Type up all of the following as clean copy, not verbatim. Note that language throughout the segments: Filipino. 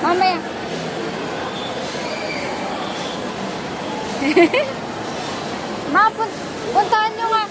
Mamaya. Puntahan nyo nga.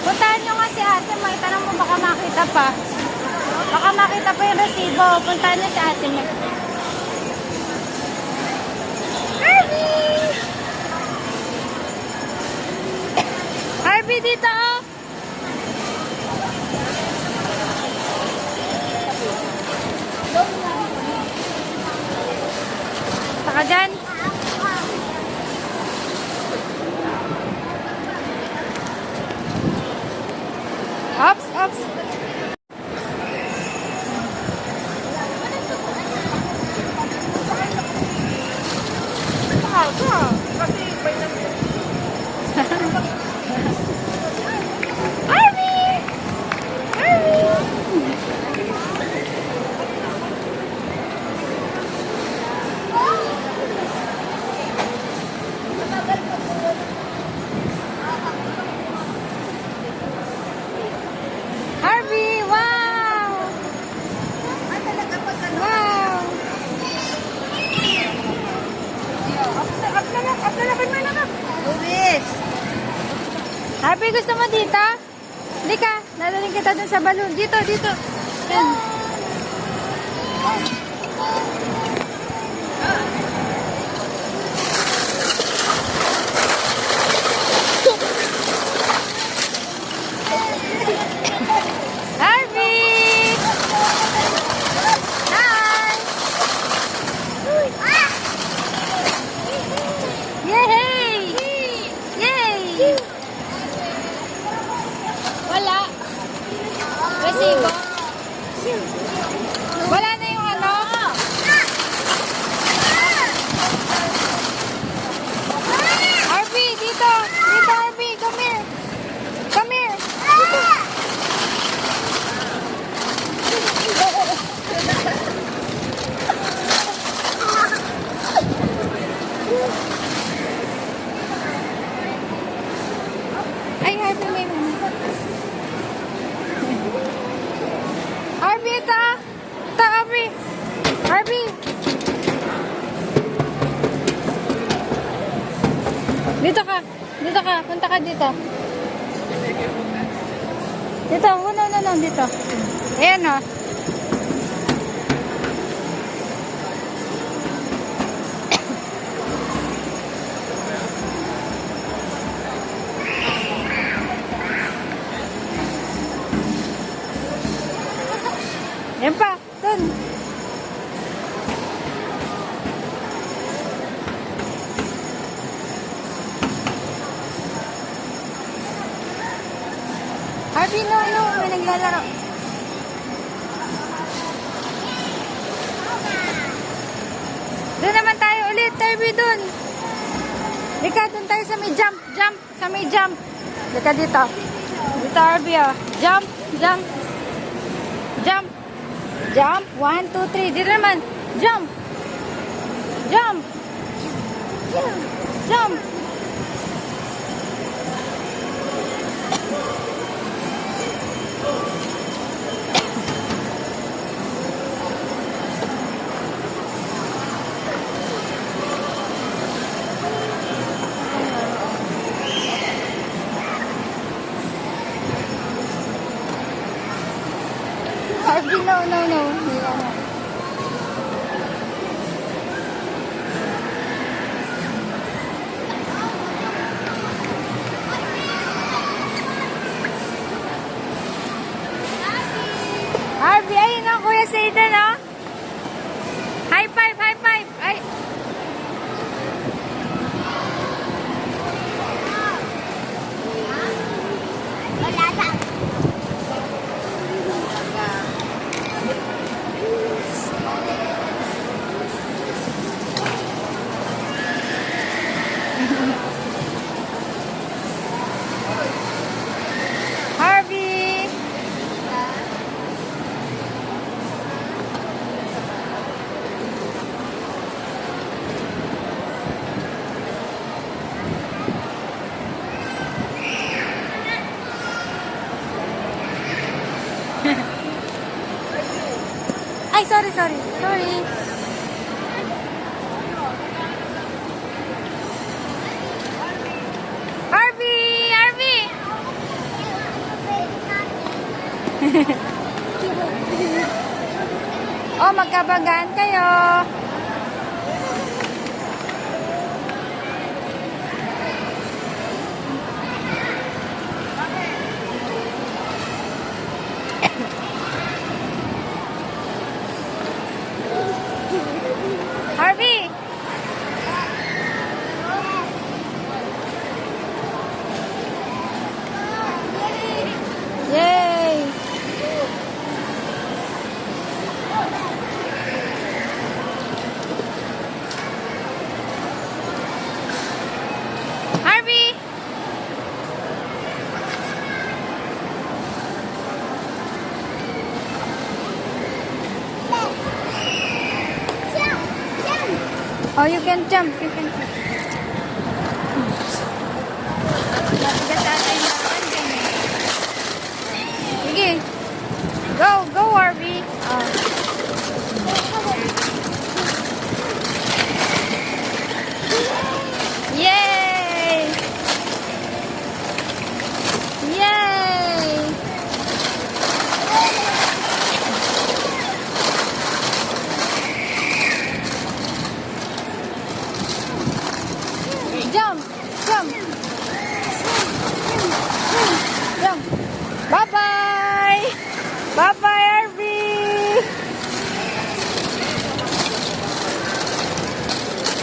Puntahan nyo nga si ate. May tanong mo baka makita pa. Baka makita pa yung resibo. Puntahan nyo si ate niya. Harvey! Harvey, dito oh! Saka dyan. Ops, ops. Harvey, wow! Wow! Up na kay Manang. Luis! Harvey, gusto mo dito? Halika, dadaling kita dun sa balon. Dito, dito. Yan. Harvey! Hi! Yay! Yay! Wala. Resibo. Wala na yung ano? Harvey, dito. Dito, Harvey. Come here. Come here. Dito. Ay, Harvey, may muna. Harvey, ito ah. Ito, Harvey. Harvey. Dito ka. Dito ka. Punta ka dito. Dito. No. Dito. Ayan ah. Yan pa. Dun. Harvey, no. May naglalaro. Doon naman tayo ulit. Harvey, dun. Lika, dun tayo sa may jump. Jump. Sa may jump. Lika dito. Dito, Harvey, oh. Jump. Jump. Jump. Jump. 1, 2, 3. Dito naman. Jump. Jump. Jump. Harvey, no. Harvey, ayun ang Kuya Seidan, no? High five, high five. Ay. Wala na. Harvey. Ay, sorry. Oh, magkabagaan kayo. Harvey! Yay! Harvey! Oh, you can jump. You can jump. Matigas ata yung laban dyan eh. Sige. Go, go, Harvey. Oh. Yay! Yay! Jump! Jump! Jump! Bye-bye! Bye-bye, Harvey!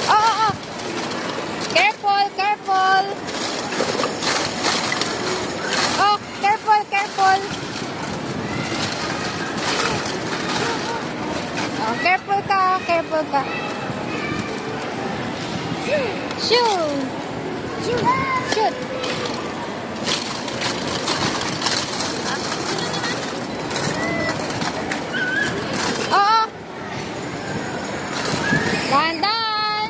Oh! Careful, careful! Oh, careful, careful! Oh, careful ka, careful ka. Shoot! Shoot! Oo! Dahan-dahan!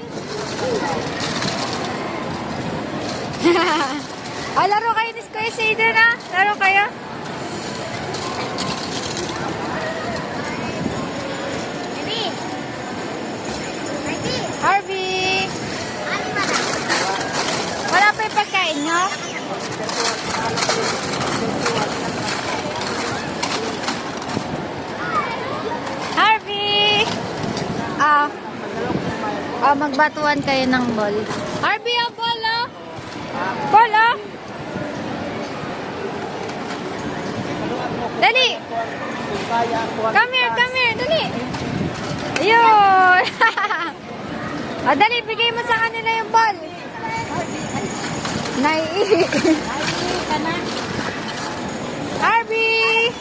Oh, laro kayo ni Kuya Sado na? Laro kayo? Harvey! Wala pa yung pagkain nyo? Harvey! Magbatuan kayo ng ball. Harvey, ball oh! Ball oh! Dali! Come here, dali! Ayun! Dali, bigay mo sa kanila yung ball. Naiihi ka na. Harvey!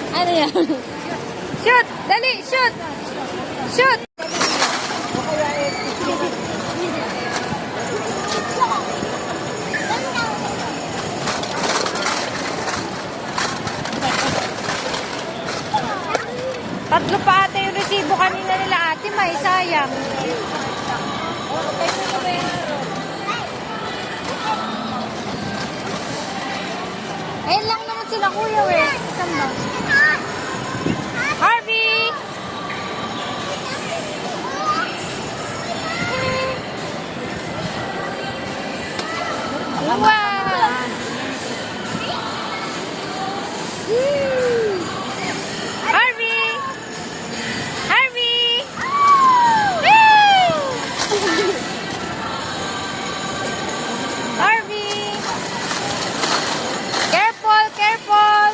Ano yan? Shoot! Dali! Shoot! Shoot! Tatlo pa ata yung resibo kanina nila ate. May sayang. Ayun lang naman sila kuya eh. Saan ba? Harvey! Wow! Harvey! Harvey! Harvey! Careful, careful!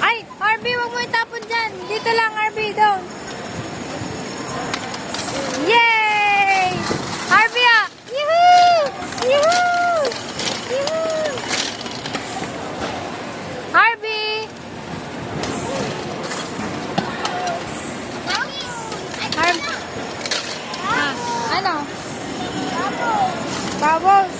Ay, Harvey, wag mo itapon dyan. Dito lang, Harvey, doon. Yay! Harvey, ah! Yoo-hoo! Yoo-hoo! Yoo-hoo! Harvey! Harvey! Ano? Bubbles.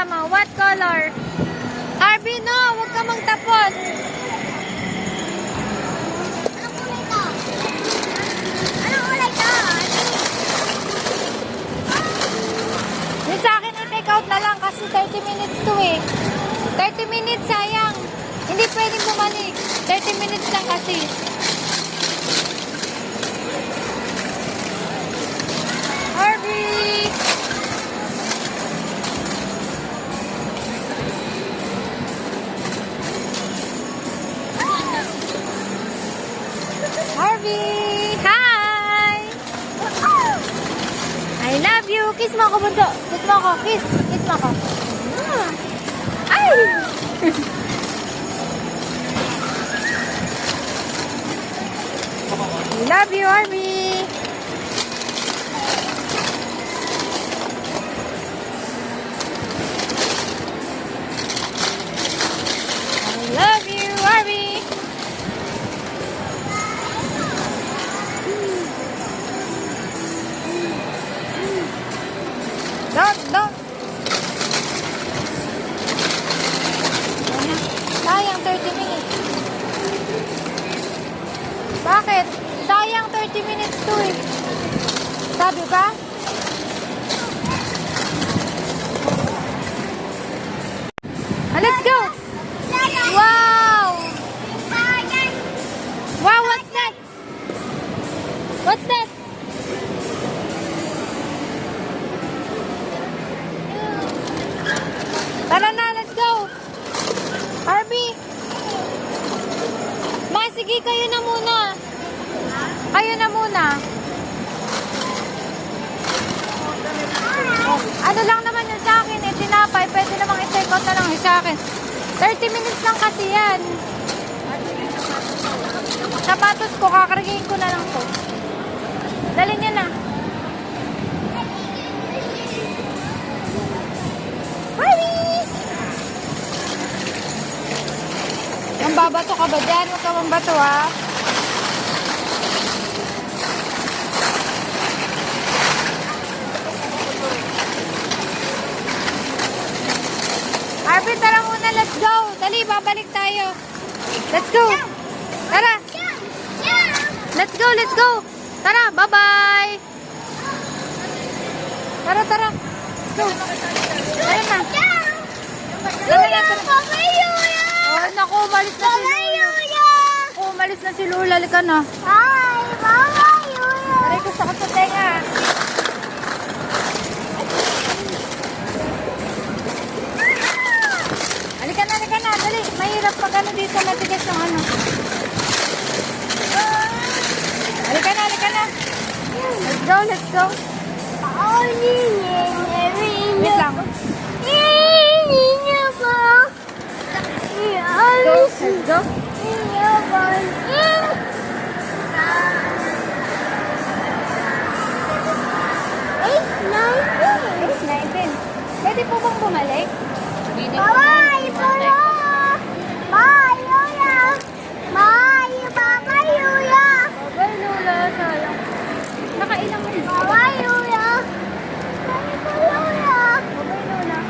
mo? What color? Harvey, no! Huwag ka magtapon. Anong kulay to? Yung sa akin, i-take out na lang kasi 30 minutes to eh. 30 minutes, sayang. Hindi pwedeng bumalik. 30 minutes lang kasi. Harvey! Harvey! Hi! I love you! Kiss mo ako, bunso. Kiss mo ako. Kiss. Kiss mo ako. Ay! I love you, Harvey! I love you, Harvey! Don't! Sayang 30 minutes. Bakit? Sayang 30 minutes to eh. Sabi ba? Let's go! Wow! Wow, what's that? What's that? Tara na, let's go! Harvey! Sige, kayo na muna. Kayo na muna. Ano lang naman yun sa akin eh, tinapay. Pwede namang i-take out na lang yun sa akin. 30 minutes lang kasi yan. Sapatos ko, kakargain ko na lang to. Dali niya na. Babato ka ba dyan? Huwag ka mambato ha. Arvin, tara muna. Let's go. Dali, babalik tayo. Let's go. Tara. Let's go, let's go. Tara, bye-bye. Tara. Let's go. Tara na. Tara na. Oh, naku, umalis na si Lula. Oh, umalis na si Lula. Halika na. Hi, Mama Yuya. Aray ko sakit sa tenga. Halika na. Dali. Mahirap pag ano dito. Matigas yung ano. Halika na. Let's go. Wait lang. Let's go. Pwede po bang bumalik? Bye, Polo! Bye, Yuya! Bye, Papa Yuya! Bye, Lola. Sayang. Nakailang minutes. Bye, Yuya! Bye, Yuya! Bye, Lola.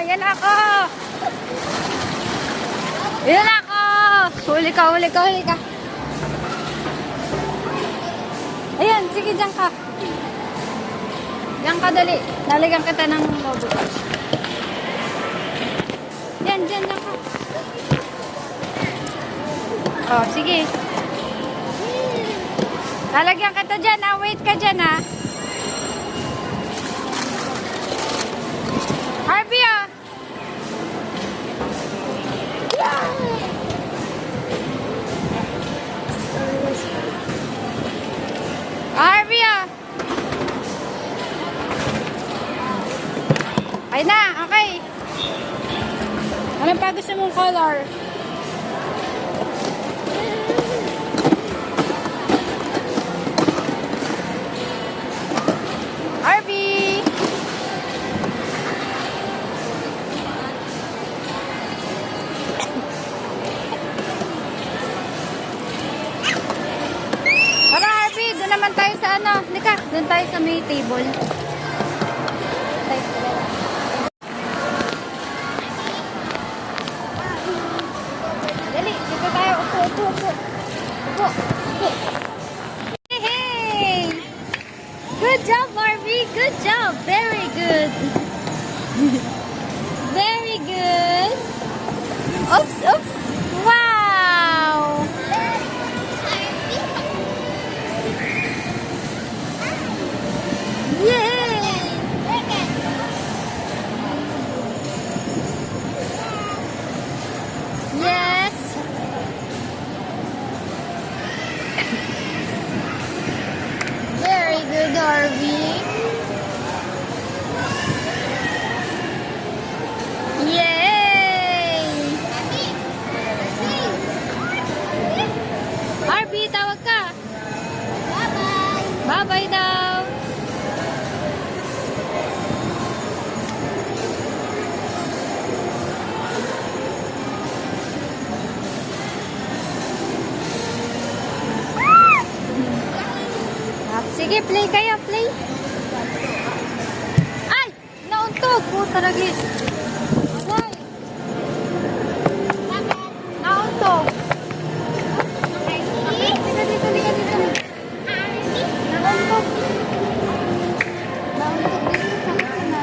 Ayan ako. Huli ka. Ayan, sige, dyan ka. Dyan ka, dali. Lalagyan kita ng logo. Dyan ka. Oh, sige. Lalagyan kita dyan, ha. Wait ka dyan, ha. Harvey, ah. Harvey, ah. Ay na, okay. Ano pa gusto mong color? Harvey! Tara, Harvey, doon naman tayo sa ano. Lika, doon tayo sa may table. Very good. Very good. Oops, oops. Wow. Yay. Yes. Very good, Harvey. Yay! Harvey, tawag ka. Bye-bye. Bye-bye daw. Sige, play kayo, play. Ay! Nauntog! Puta lagi. Why? Nauntog. Liga dito. Nauntog. Nauntog dito sa na.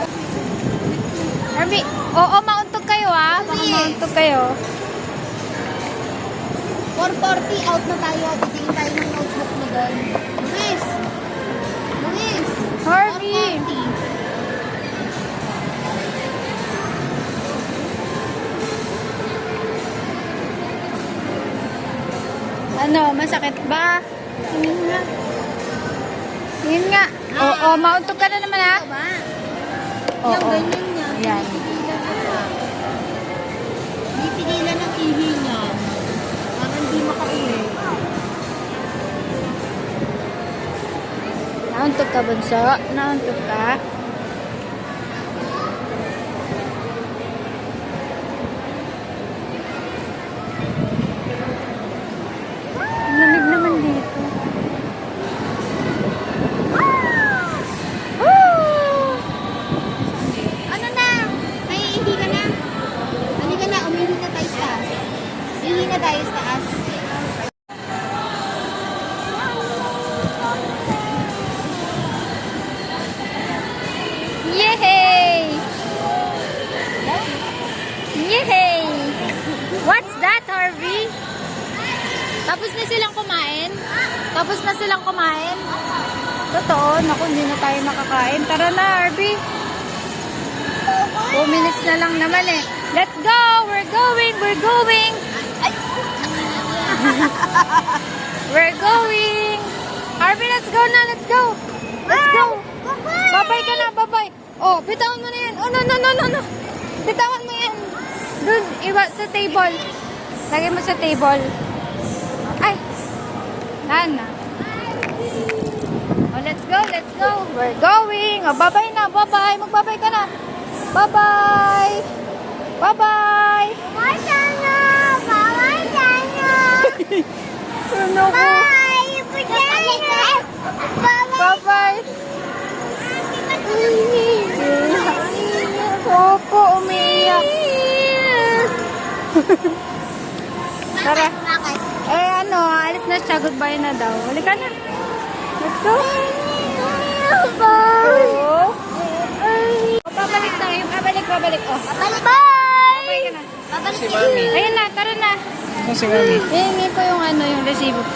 Arby, oo, mauntog kayo ah. Baka mauntog kayo. 4:40 out na tayo. Titingin tayo ng notebook mo doon. Luis! Harvey! 4:40. Ano, masakit ba? Tingin nga. Tingin nga. Oo, mauntog ka na naman ha. Ito ba? Oo. Yung ganyan niya. Yan. Hindi pigilan ng ihi niya. Para hindi makauwi. Nauntog ka, bunso? Nauntog ka? Ang lamig naman dito. Ano na? Naiihi ka na? Halika na, umihi na tayo sa taas. Ihi na tayo sa taas. Yay! Yay! What's that, Harvey? Tapos na silang kumain? Tapos na silang kumain? Totoo, naku, hindi na tayo makakain. Tara na, Harvey. 2 minutes na lang naman eh. Let's go! We're going! We're going! Ay. We're going! Harvey, let's go na! Let's go! Let's go! Babay ka na! Babay! Oh, bitawan mo na yan! Oh, no! Bitawan mo yan! Doon, iwa sa table. Lagay mo sa table. Ay! Nana. Oh, let's go! Let's go! We're going! Oh, babay na! Babay! Magbabay ka na! Bye-bye! Bye-bye! Bye sana! Bye sana! Ano ko? Bye! Bye! Bye-bye! Opo, umiyak. Tara. Bakit? Eh, ano, alis na siya. Goodbye na daw. Halika na. Let's go. Bye! Oh. Babalik na. Babalik. Oh. Bye! Babay ka na. Babalik Si Mami. Ayun na, tara na. Ano si Mami? Hingin ko yung ano, yung resibo.